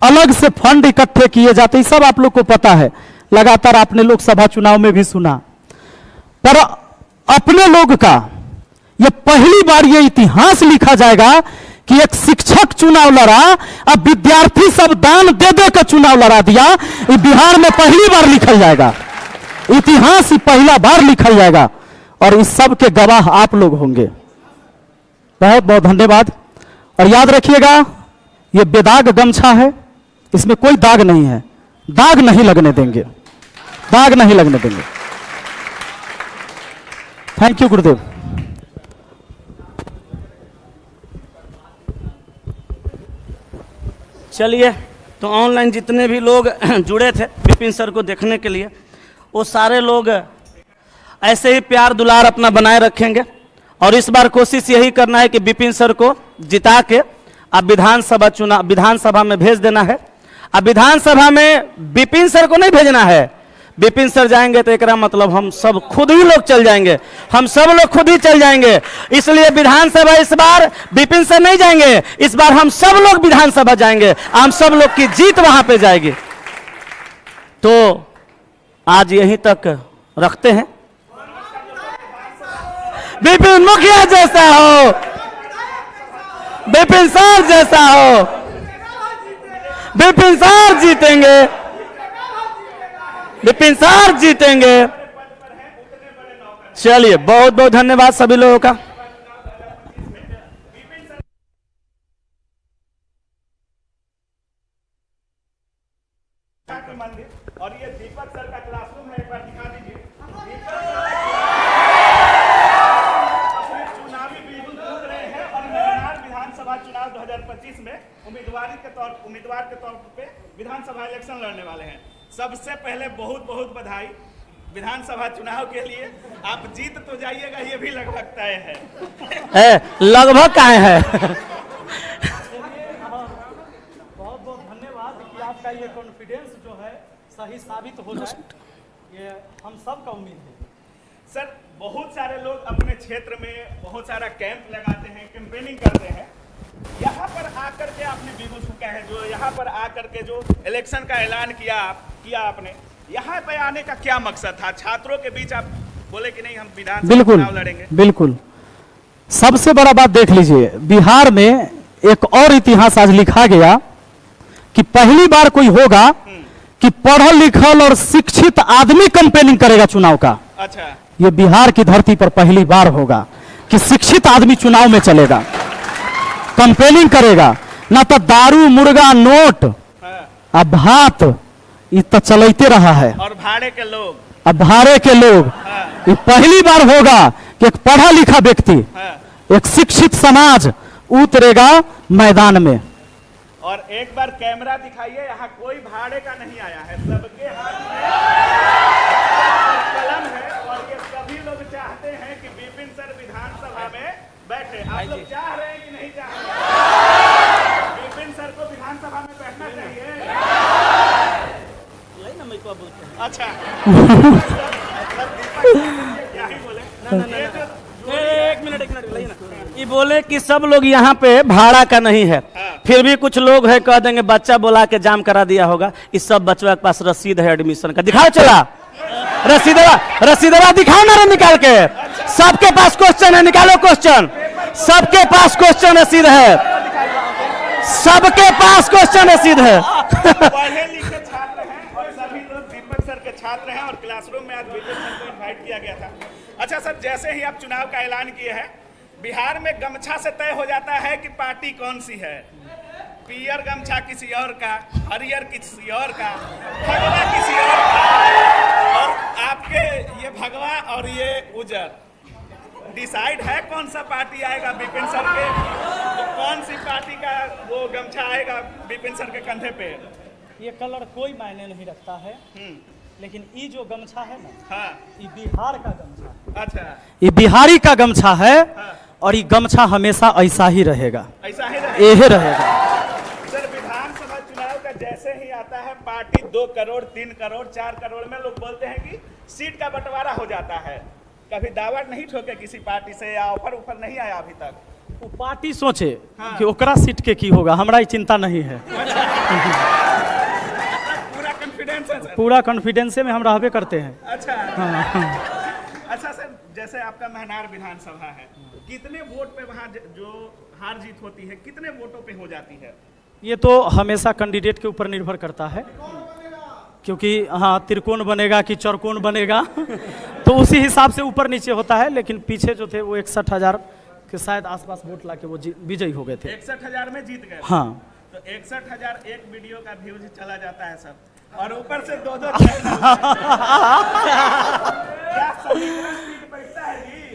अलग से फंड इकट्ठे किए जाते, सब आप लोग को पता है, लगातार आपने लोकसभा चुनाव में भी सुना। पर अपने लोग का ये पहली बार ये इतिहास लिखा जाएगा कि एक शिक्षक चुनाव लड़ा, अब विद्यार्थी सब दान दे दे कर चुनाव लड़ा दिया। ये बिहार में पहली बार लिखल जाएगा, इतिहास ही पहला बार लिखल जाएगा, और इस सब के गवाह आप लोग होंगे। बहुत बहुत धन्यवाद। और याद रखिएगा, ये बेदाग गमछा है, इसमें कोई दाग नहीं है, दाग नहीं लगने देंगे, दाग नहीं लगने देंगे। थैंक यू गुरुदेव। चलिए, तो ऑनलाइन जितने भी लोग जुड़े थे विपिन सर को देखने के लिए, वो सारे लोग ऐसे ही प्यार दुलार अपना बनाए रखेंगे। और इस बार कोशिश यही करना है कि विपिन सर को जिता के अब विधानसभा में भेज देना है। अब विधानसभा में विपिन सर को नहीं भेजना है, विपिन सर जाएंगे तो एकरा मतलब हम सब खुद ही लोग चल जाएंगे, हम सब लोग खुद ही चल जाएंगे। इसलिए विधानसभा इस बार विपिन सर नहीं जाएंगे, इस बार हम सब लोग विधानसभा जाएंगे, हम सब लोग की जीत वहां पे जाएगी। तो आज यहीं तक रखते हैं। विपिन मुखिया जैसा हो, विपिन सर जैसा हो, विपिन सर जीतेंगे, विपिन सर जीतेंगे। चलिए, बहुत बहुत धन्यवाद सभी लोगों का। और ये दीपक सर का क्लासरूम है, एक बार दिखा दीजिए। चुनावी बिल्कुल कूद रहे हैं और बिहार विधानसभा चुनाव 2025 में उम्मीदवार के तौर पे विधानसभा इलेक्शन लड़ने वाले हैं। सबसे पहले बहुत बहुत बधाई विधानसभा चुनाव के लिए। आप जीत तो जाइएगा, ये भी लगभग तय है। लगभग काहे है। बहुत बहुत धन्यवाद कि आपका ये कॉन्फिडेंस जो है सही साबित हो जाए, ये हम सब का उम्मीद है। सर, बहुत सारे लोग अपने क्षेत्र में बहुत सारा कैंप लगाते हैं, कैंपेनिंग करते हैं। यहाँ पर आकर के आपने बिगुल फूका है, जो यहाँ पर आकर के जो इलेक्शन का ऐलान किया आपने, यहाँ पे आने का क्या मकसद था? छात्रों के बीच आप बोले कि नहीं हम विधानसभा चुनाव लड़ेंगे। बिल्कुल, सबसे बड़ा बात देख लीजिए, बिहार में एक और इतिहास आज लिखा गया कि पहली बार कोई होगा कि पढ़ल लिखल और शिक्षित आदमी कैंपेनिंग करेगा चुनाव का। अच्छा, ये बिहार की धरती पर पहली बार होगा कि शिक्षित आदमी चुनाव में चलेगा, कैंपेनिंग करेगा। ना तो दारू, मुर्गा, नोट, अब भात, ये तो चलते रहा है। और भाड़े के लोग, अब भाड़े के लोग, ये पहली बार होगा कि एक पढ़ा लिखा व्यक्ति, एक शिक्षित समाज उतरेगा मैदान में। और एक बार कैमरा दिखाइए, यहाँ कोई भाड़े का नहीं आया है, सबके हाथ में कलम है। और ये सभी लोग चाहते हैं कि विपिन सर विधानसभा में बैठे। आप लोग चाह रहे हैं कि नहीं चाह रहे? विपिन सर को विधानसभा में बैठना चाहिए। अच्छा, क्या ही बोले? एक मिनट ये बोले कि सब लोग यहाँ पे भाड़ा का नहीं है, फिर भी कुछ लोग है कह देंगे बच्चा बोला के जाम करा दिया होगा। इस सब बच्चों के पास रसीद है एडमिशन का, दिखाओ चला रसीदवा दिखाओ ना रे निकाल के। सबके पास क्वेश्चन है, निकालो क्वेश्चन। सबके पास क्वेश्चन रसीद है, सबके पास क्वेश्चन रसीद है। पढ़े लिखे छात्र हैं और सभी लोग दीपक सर के छात्र हैं और क्लासरूम में आज विपिन सर को इन्वाइट किया गया था। अच्छा सर, जैसे ही आप चुनाव का ऐलान किए हैं, बिहार में गमछा से तय हो जाता है कि पार्टी कौन सी है। पियर गमछा किसी और का, हरियर किसी और का, भगवा किसी और का, और आपके ये भगवा और ये उजर। डिसाइड है कौन सा पार्टी आएगा विपिन सर के, तो कौन सी पार्टी का वो गमछा आएगा विपिन सर के कंधे पे? ये कलर कोई मायने नहीं रखता है, लेकिन ये जो गमछा है ना, हाँ, ये बिहार का गमछा है। अच्छा, ये बिहारी का गमछा है। हाँ। और ये गमछा हमेशा ऐसा ही रहेगा, ऐसा ही यही रहेगा। सर, विधानसभा चुनाव का जैसे ही आता है पार्टी 2 करोड़ 3 करोड़ 4 करोड़ में लोग बोलते हैं कि सीट का बंटवारा हो जाता है। कभी दावा नहीं ठोके किसी पार्टी से या ऑफर नहीं आया अभी तक? वो पार्टी सोचे कि ओकरा सीट के की होगा, हमरा ही चिंता नहीं है। पूरा कॉन्फिडेंस है सर? पूरा कॉन्फिडेंस में हम रहबे करते हैं। अच्छा अच्छा सर, जैसे आपका महनार विधानसभा है, कितने वोट पे वहाँ जो हार जीत होती है, कितने वोटों पे हो जाती है? ये तो हमेशा कैंडिडेट के ऊपर निर्भर करता है, क्योंकि हाँ त्रिकोण बनेगा कि चौकोन बनेगा तो उसी हिसाब से ऊपर नीचे होता है। लेकिन पीछे जो थे वो 61,000 के शायद आसपास वोट लाके वो विजयी हो गए थे। 61,000 में जीत गए? हाँ। तो 61,000 एक वीडियो का व्यूज चला जाता है सर, और ऊपर से 2-2 क्या समीकरण ठीक बैठता है जी?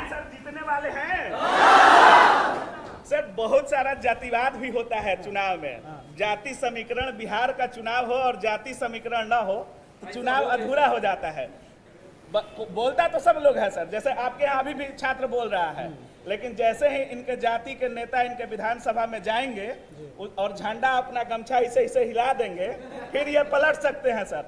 सर जीतने वाले हैं सर। बहुत सारा जातिवाद भी होता है चुनाव में। जाति समीकरण, बिहार का चुनाव हो और जाति समीकरण ना हो तो चुनाव अधूरा हो जाता है। बोलता तो सब लोग है सर, जैसे आपके यहाँ अभी भी छात्र बोल रहा है, लेकिन जैसे ही इनके जाति के नेता इनके विधानसभा में जाएंगे और झंडा अपना गमछा इसे इसे हिला देंगे, फिर ये पलट सकते हैं सर।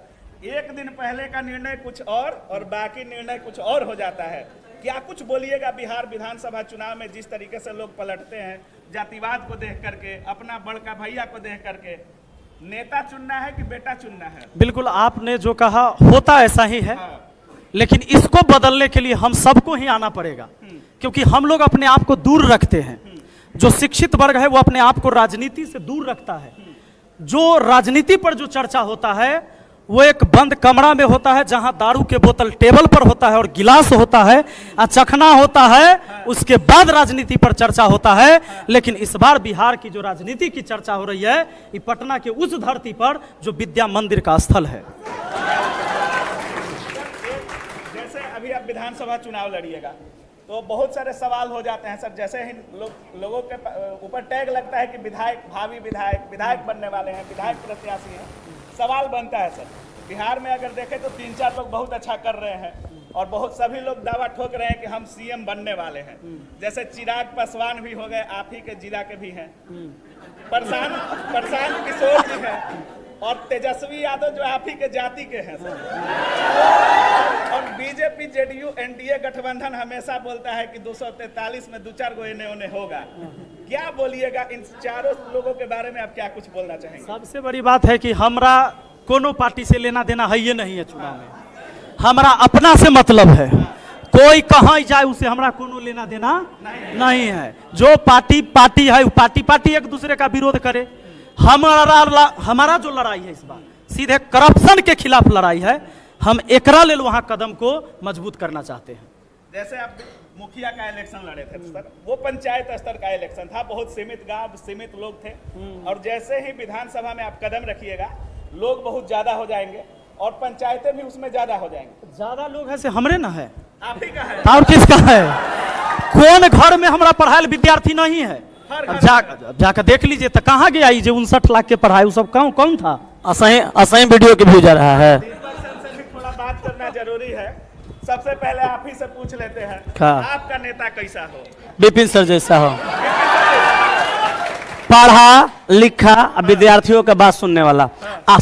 एक दिन पहले का निर्णय कुछ और बाकी निर्णय कुछ और हो जाता है। क्या कुछ बोलिएगा बिहार विधानसभा चुनाव में जिस तरीके से लोग पलटते हैं, जातिवाद को देख करके, अपना बड़का भैया को देख करके? नेता चुनना है कि बेटा चुनना है? बिल्कुल, आपने जो कहा होता ऐसा ही है। हाँ। लेकिन इसको बदलने के लिए हम सबको ही आना पड़ेगा, क्योंकि हम लोग अपने आप को दूर रखते हैं। जो शिक्षित वर्ग है वो अपने आप को राजनीति से दूर रखता है। जो राजनीति पर जो चर्चा होता है वो एक बंद कमरा में होता है, जहां दारू के बोतल टेबल पर होता है और गिलास होता है, चखना होता है, उसके बाद राजनीति पर चर्चा होता है। लेकिन इस बार बिहार की जो राजनीति की चर्चा हो रही है, ये पटना के उस धरती पर जो विद्या मंदिर का स्थल है। जैसे अभी आप विधानसभा चुनाव लड़िएगा तो बहुत सारे सवाल हो जाते हैं सर। जैसे ही लोगों के ऊपर टैग लगता है कि विधायक, भावी विधायक बनने वाले हैं, विधायक प्रत्याशी हैं, सवाल बनता है सर। बिहार में अगर देखें तो 3-4 लोग बहुत अच्छा कर रहे हैं और बहुत सभी लोग दावा ठोक रहे हैं कि हम सीएम बनने वाले हैं। जैसे चिराग पासवान भी हो गए, आप ही के जिला के भी हैं, प्रशांत किशोर जी हैं, और तेजस्वी यादव जो आप ही के जाति के हैं सर। और बीजेपी जेडीयू एनडीए गठबंधन हमेशा बोलता है कि 243 में 2-4 गो एने ओने होगा। क्या बोलिएगा इन चारों लोगों के बारे में, आप क्या कुछ बोलना चाहेंगे? सबसे बड़ी बात है कि हमरा कोनो पार्टी से लेना देना है ये नहीं है चुनाव में। हमारा अपना से मतलब है, कोई कहाँ जाए उसे हमरा कोनो लेना देना नहीं है। जो पार्टी है वो पार्टी एक दूसरे का विरोध करे। हमारा जो लड़ाई है इस बार सीधे करप्शन के खिलाफ लड़ाई है। हम एकरा लेल वहां कदम को मजबूत करना चाहते हैं। जैसे आप मुखिया का इलेक्शन लड़े थे सर, वो पंचायत स्तर का इलेक्शन था, बहुत सीमित गांव, सीमित लोग थे, और जैसे ही विधानसभा में आप कदम रखिएगा लोग बहुत ज्यादा हो जाएंगे और पंचायतें भी उसमें ज्यादा हो जाएंगे। ज्यादा लोग हैं से हमरे ना है, आप ही का है और किसका है? कौन घर में हमारा पढ़ाई विद्यार्थी नहीं है? जाकर देख लीजिए तो कहाँ गया ये 59 लाख के पढ़ाई, वो सब कौन था? असही वीडियो के व्यू जा रहा है। दीपक सर से भी थोड़ा बात करना जरूरी है। सबसे पहले आप ही से पूछ लेते हैं, आपका नेता कैसा हो? विपिन सर जैसा हो, पढ़ा लिखा, विद्यार्थियों का बात सुनने वाला,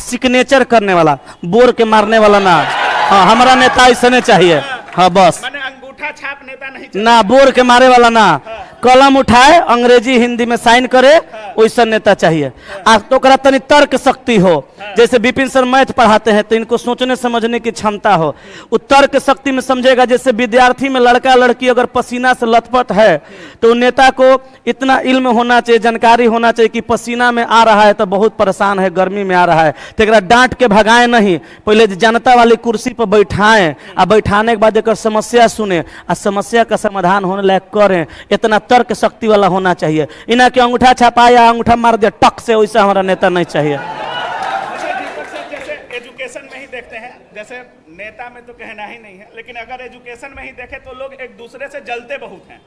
सिग्नेचर करने वाला, बोर के मारने वाला ना। हाँ, हमारा नेता ऐसा नहीं चाहिए। हाँ बस, मैंने अंगूठा छाप नेता नहीं ना, बोर के मारे वाला ना, कलम उठाए अंग्रेजी हिंदी में साइन करे, वैसा नेता चाहिए। आज तो करा तनी तर्क शक्ति हो, जैसे विपिन सर मैथ पढ़ाते हैं तो इनको सोचने समझने की क्षमता हो, वो तर्क शक्ति में समझेगा। जैसे विद्यार्थी में लड़का लड़की अगर पसीना से लथपथ है तो नेता को इतना इल्म होना चाहिए, जानकारी होना चाहिए कि पसीना में आ रहा है तो बहुत परेशान है, गर्मी में आ रहा है, तो एक डांट के भगाए नहीं, पहले जनता वाली कुर्सी पर बैठाएं, और बैठाने के बाद एक समस्या सुने और समस्या का समाधान होने लायक करें। इतना तर्क शक्ति वाला होना चाहिए। इन्हें के अंगूठा छापाया, अंगूठा मार दिया टक से, वैसा हमारा नेता नहीं चाहिए। दीपक सर, जैसे एजुकेशन में ही देखते हैं, जैसे नेता में तो कहना ही नहीं है, लेकिन अगर एजुकेशन में ही देखें तो लोग एक दूसरे से जलते बहुत हैं।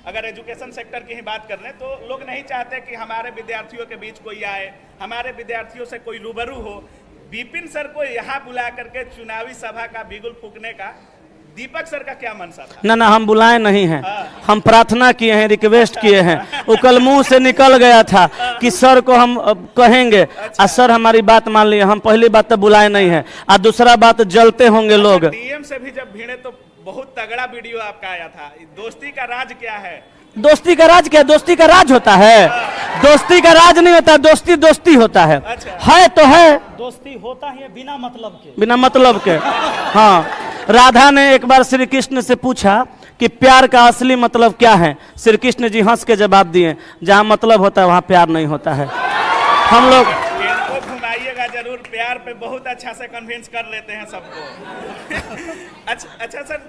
अगर एजुकेशन सेक्टर की ही बात कर लें तो लोग नहीं चाहते कि हमारे विद्यार्थियों के बीच कोई आए, हमारे विद्यार्थियों से कोई रूबरू हो। विपिन सर को यहाँ बुला करके चुनावी सभा का बिगुल फूकने का दीपक सर का क्या मनसा था? ना, हम बुलाए नहीं हैं, हम प्रार्थना किए हैं, रिक्वेस्ट किए हैं। वो कल मुंह से निकल गया था कि सर को हम कहेंगे। अच्छा। सर हमारी बात मान लिए, हम पहली बात तो बुलाए नहीं है, और दूसरा बात जलते होंगे लोग। डीएम से भी जब भिड़े तो बहुत तगड़ा वीडियो आपका आया था, दोस्ती का राज क्या है, दोस्ती का राज क्या है? दोस्ती का राज होता है? दोस्ती का राज नहीं होता, दोस्ती दोस्ती होता है। है तो है, दोस्ती होता है बिना मतलब के। बिना मतलब के। हाँ, राधा ने एक बार श्री कृष्ण से पूछा कि प्यार का असली मतलब क्या है। श्री कृष्ण जी हंस के जवाब दिए, जहाँ मतलब होता है वहाँ प्यार नहीं होता है। हम लोग इनको घुमाइएगा जरूर, प्यार पे बहुत अच्छा से कन्विंस कर लेते हैं सबको। अच्छा सर,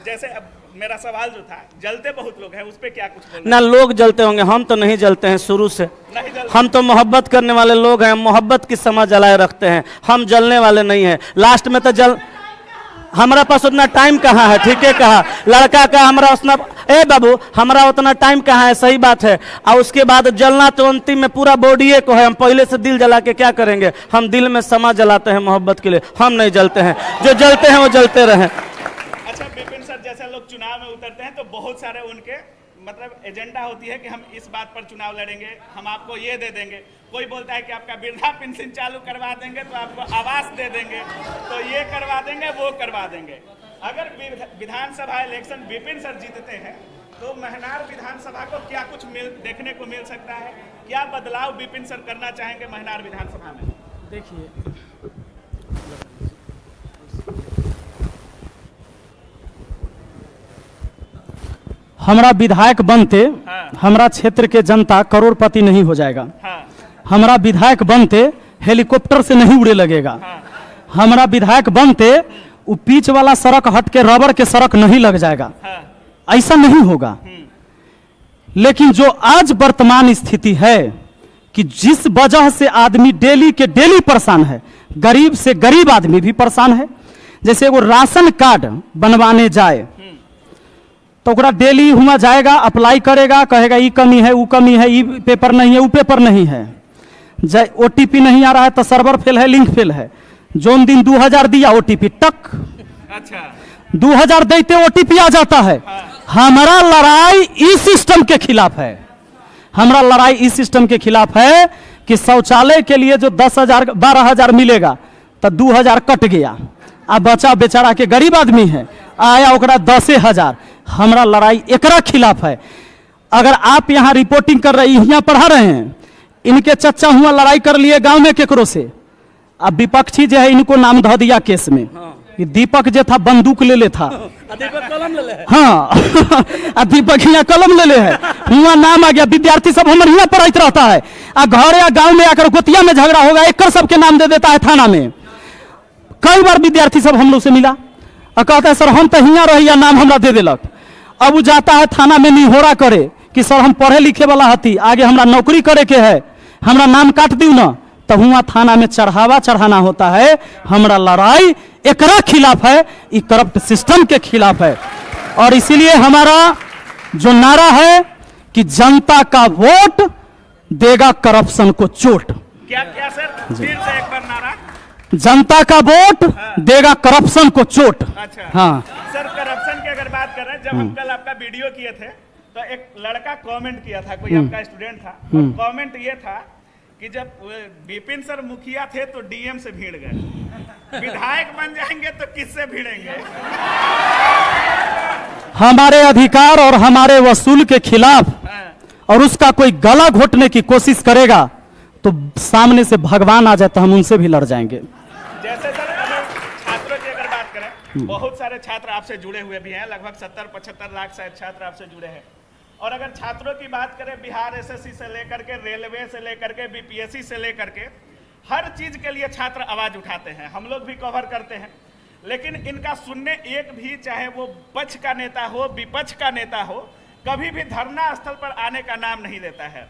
जैसे अब मेरा सवाल जो था, जलते बहुत लोग हैं, उस पे क्या कुछ बोलना? ना लोग जलते होंगे, हम तो नहीं जलते हैं शुरू से। नहीं जलते। हम तो मोहब्बत करने वाले लोग हैं, मोहब्बत की समझ जलाए रखते हैं, हम जलने वाले नहीं हैं। लास्ट में तो हमारा पास उतना टाइम कहाँ है? ठीक है कहा लड़का का, हमारा उतना ए बाबू हमारा उतना टाइम कहाँ है? सही बात है। और उसके बाद जलना तो अंतिम में पूरा बॉडी को है। हम पहले से दिल जला के क्या करेंगे? हम दिल में समा जलाते हैं मोहब्बत के लिए, हम नहीं जलते हैं। जो जलते हैं वो जलते रहे। अच्छा विपिन सर, जैसे लोग चुनाव में उतरते हैं तो बहुत सारे उनके मतलब एजेंडा होती है कि हम इस बात पर चुनाव लड़ेंगे, हम आपको ये दे देंगे। कोई बोलता है कि आपका वृद्धा पेंशन चालू करवा देंगे तो आपको आवास दे देंगे, तो ये करवा देंगे, वो करवा देंगे। अगर विधानसभा इलेक्शन विपिन सर जीतते हैं तो महनार विधानसभा को क्या कुछ देखने को मिल सकता है? क्या बदलाव विपिन सर करना चाहेंगे महनार विधानसभा में? देखिए, हमारा विधायक बनते हमारा क्षेत्र के जनता करोड़पति नहीं हो जाएगा। हमारा विधायक बनते हेलीकॉप्टर से नहीं उड़े लगेगा। हमारा विधायक बनते वो पीच वाला सड़क हट के रबर के सड़क नहीं लग जाएगा। ऐसा नहीं होगा। लेकिन जो आज वर्तमान स्थिति है कि जिस वजह से आदमी डेली के डेली परेशान है, गरीब से गरीब आदमी भी परेशान है। जैसे वो राशन कार्ड बनवाने जाए तो ओकरा डेली हुआ जाएगा, अप्लाई करेगा, कहेगा ई कमी है, वो कमी है, ई पेपर नहीं है, वो पेपर नहीं है, ओटीपी नहीं आ रहा है तो सर्वर फेल है, लिंक फेल है। जोन दिन 2000 दिया ओटीपी टक, अच्छा 2000 देते ओटीपी आ जाता है। हमारा लड़ाई इस सिस्टम के खिलाफ है। हमारा लड़ाई इस सिस्टम के खिलाफ है कि शौचालय के लिए जो 10,000 12,000 मिलेगा तो 2,000 कट गया। अब बचा बेचारा के गरीब आदमी है, आया ओकरा 10,000। हमारा लड़ाई एकरा खिलाफ है। अगर आप यहाँ रिपोर्टिंग कर रहे, यहाँ पढ़ा रहे हैं, इनके चच्चा हुआ लड़ाई कर लिए गांव में केकरो से। अब विपक्षी जो है इनको नाम धो दिया केस में। दीपक जो था बंदूक ले ले था, कलम ले ले। हाँ दीपक यहाँ कलम ले ले है, हुआ नाम आ गया। विद्यार्थी सब हमारे यहाँ पढ़ाई रहता है, घर या गांव में आकर गोतिया में झगड़ा होगा, एक सबके नाम दे देता है थाना में। कई बार विद्यार्थी सब हम लोग से मिला और कहता है सर हम तो यहाँ रही या नाम हमरा दे दिलक। अब वो जाता है थाना में निहोरा करे कि सर हम पढ़े लिखे वाला हती, आगे हमरा नौकरी करे के है, हमरा नाम काट दू ना, तब हुआ थाना में चढ़ाना होता है। हमरा लड़ाई एकरा खिलाफ है, ये करप्ट सिस्टम के खिलाफ है। और इसीलिए हमारा जो नारा है कि जनता का वोट देगा करप्शन को चोट। क्या क्या सर, फिर से एक बार नारा। जनता का वोट देगा करप्शन को चोट। अच्छा हाँ सर, करप्शन की अगर बात कर रहे हैं, जब हम कल आपका वीडियो किए थे तो एक लड़का कमेंट किया था, कोई आपका स्टूडेंट था, कमेंट ये था कि जब विपिन सर मुखिया थे तो डीएम से भीड़ गए, विधायक बन जाएंगे तो किससे भिड़ेंगे? हमारे अधिकार और हमारे वसूल के खिलाफ और उसका कोई गला घोटने की कोशिश करेगा तो सामने से भगवान आ जाए तो हम उनसे भी लड़ जाएंगे। जैसे सर छात्रों की अगर बात करें, बहुत सारे छात्र आपसे जुड़े हुए भी हैं, लगभग 70-75 लाख शायद छात्र आपसे जुड़े हैं। और अगर छात्रों की बात करें, बिहार एसएससी से लेकर के, रेलवे से लेकर के, बीपीएससी से लेकर के, हर चीज के लिए छात्र आवाज उठाते हैं, हम लोग भी कवर करते हैं। लेकिन इनका सुनने एक भी, चाहे वो पक्ष का नेता हो, विपक्ष का नेता हो, कभी भी धरना स्थल पर आने का नाम नहीं लेता है।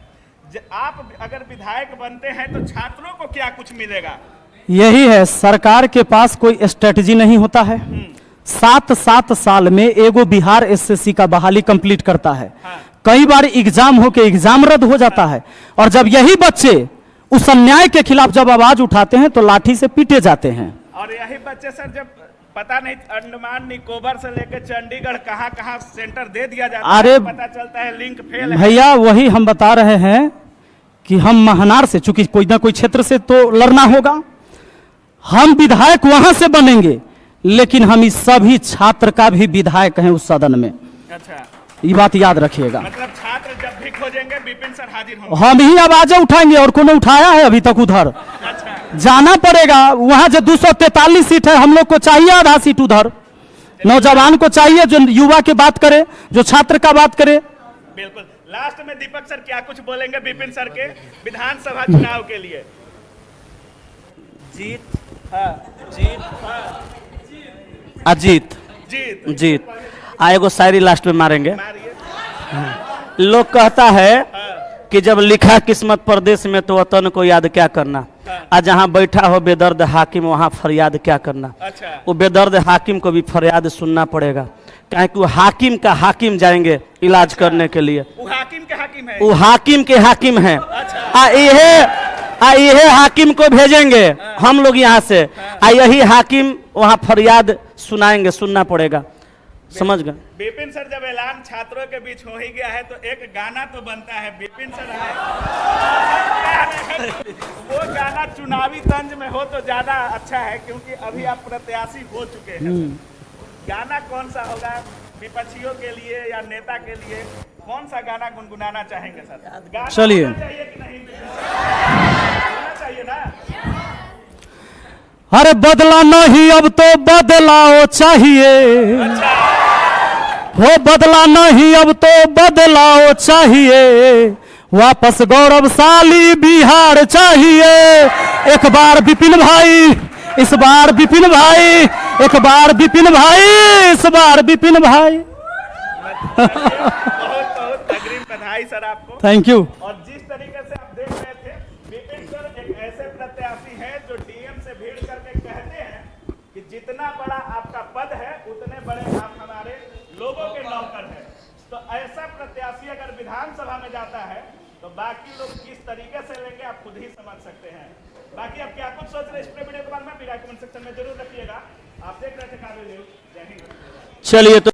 आप अगर विधायक बनते हैं तो छात्रों को क्या कुछ मिलेगा? यही है, सरकार के पास कोई स्ट्रेटजी नहीं होता है। 7 साल में एगो बिहार एसएससी का बहाली कंप्लीट करता है। कई बार एग्जाम होके एग्जाम रद्द हो जाता है। और जब यही बच्चे उस अन्याय के खिलाफ जब आवाज उठाते हैं तो लाठी से पीटे जाते हैं। और यही बच्चे सर, जब पता नहीं अंडमान निकोबार से लेकर चंडीगढ़ कहां कहां सेंटर दे दिया जाता है, पता चलता है लिंक फेल है। भैया वही हम बता रहे हैं कि हम महनार से, चूंकि कोई ना कोई क्षेत्र से तो लड़ना होगा, हम विधायक वहां से बनेंगे, लेकिन हम इस सभी छात्र का भी विधायक हैं उस सदन में। अच्छा, ये बात याद रखिएगा। मतलब छात्र जब भी खोजेंगे विपिन सर हाजिर होंगे। हम ही आवाजें उठाएंगे और कोनो उठाया है अभी तक उधर? अच्छा, जाना पड़ेगा वहां। जो 243 सीट है हम लोग को चाहिए आधा सीट उधर। नौजवान को चाहिए जो युवा की बात करे, जो छात्र का बात करे। बिल्कुल। लास्ट में दीपक सर क्या कुछ बोलेंगे विपिन सर के विधानसभा चुनाव के लिए? जीत, अजीत, जीत जीत। एगो शायरी लास्ट में मारेंगे। मारिए। लोग कहता है कि जब लिखा किस्मत परदेश में तो वतन को याद क्या करना, आज जहाँ बैठा हो बेदर्द हाकिम वहाँ फरियाद क्या करना। अच्छा, वो बेदर्द हाकिम को भी फरियाद सुनना पड़ेगा, क्या कि वो हाकिम का हाकिम जाएंगे इलाज करने के लिए। वो हाकिम के हाकिम है। वो हाकिम के हाकिम है। अच्छा। ये हाकिम को भेजेंगे हम लोग यहाँ से, यही हाकिम वहाँ फरियाद सुनाएंगे, सुनना पड़ेगा। समझ गए? विपिन सर जब ऐलान छात्रों के बीच हो ही गया है तो एक गाना तो बनता है। विपिन सर है वो गाना चुनावी तंज में हो तो ज्यादा अच्छा है, क्योंकि अभी आप प्रत्याशी हो चुके हैं। गाना कौन सा होगा विपक्षियों के लिए या नेता के लिए? कौन सा गाना गुनगुनाना चाहेंगे सर? गाना चलिए। होना चाहिए कि नहीं? होना चाहिए ना। अरे बदला नहीं अब तो बदलाव चाहिए। हो बदला नहीं अब तो बदलाव चाहिए, वापस गौरवशाली बिहार चाहिए। एक बार विपिन भाई, इस बार विपिन भाई, एक बार विपिन भाई, इस बार विपिन भाई। बहुत बहुत अग्रिम बधाई सर आपको। Thank you. और जिस तरीके से आप देख रहे थे, विपिन सर एक ऐसे प्रत्याशी हैं जो डीएम से भीड़ करके कहते हैं कि जितना बड़ा आपका पद है उतने बड़े आप हमारे लोगों के नौकर हैं। तो ऐसा प्रत्याशी अगर विधानसभा में जाता है तो बाकी लोग किस तरीके से लेंगे आप खुद ही समझ सकते हैं। बाकी आप क्या कुछ सोच रहे हैं इस वीडियो के बारे में, मेरा कमेंट सेक्शन में जरूर रखिएगा। आप देख रहे थे काबिल न्यूज़। जय हिंद। चलिए तो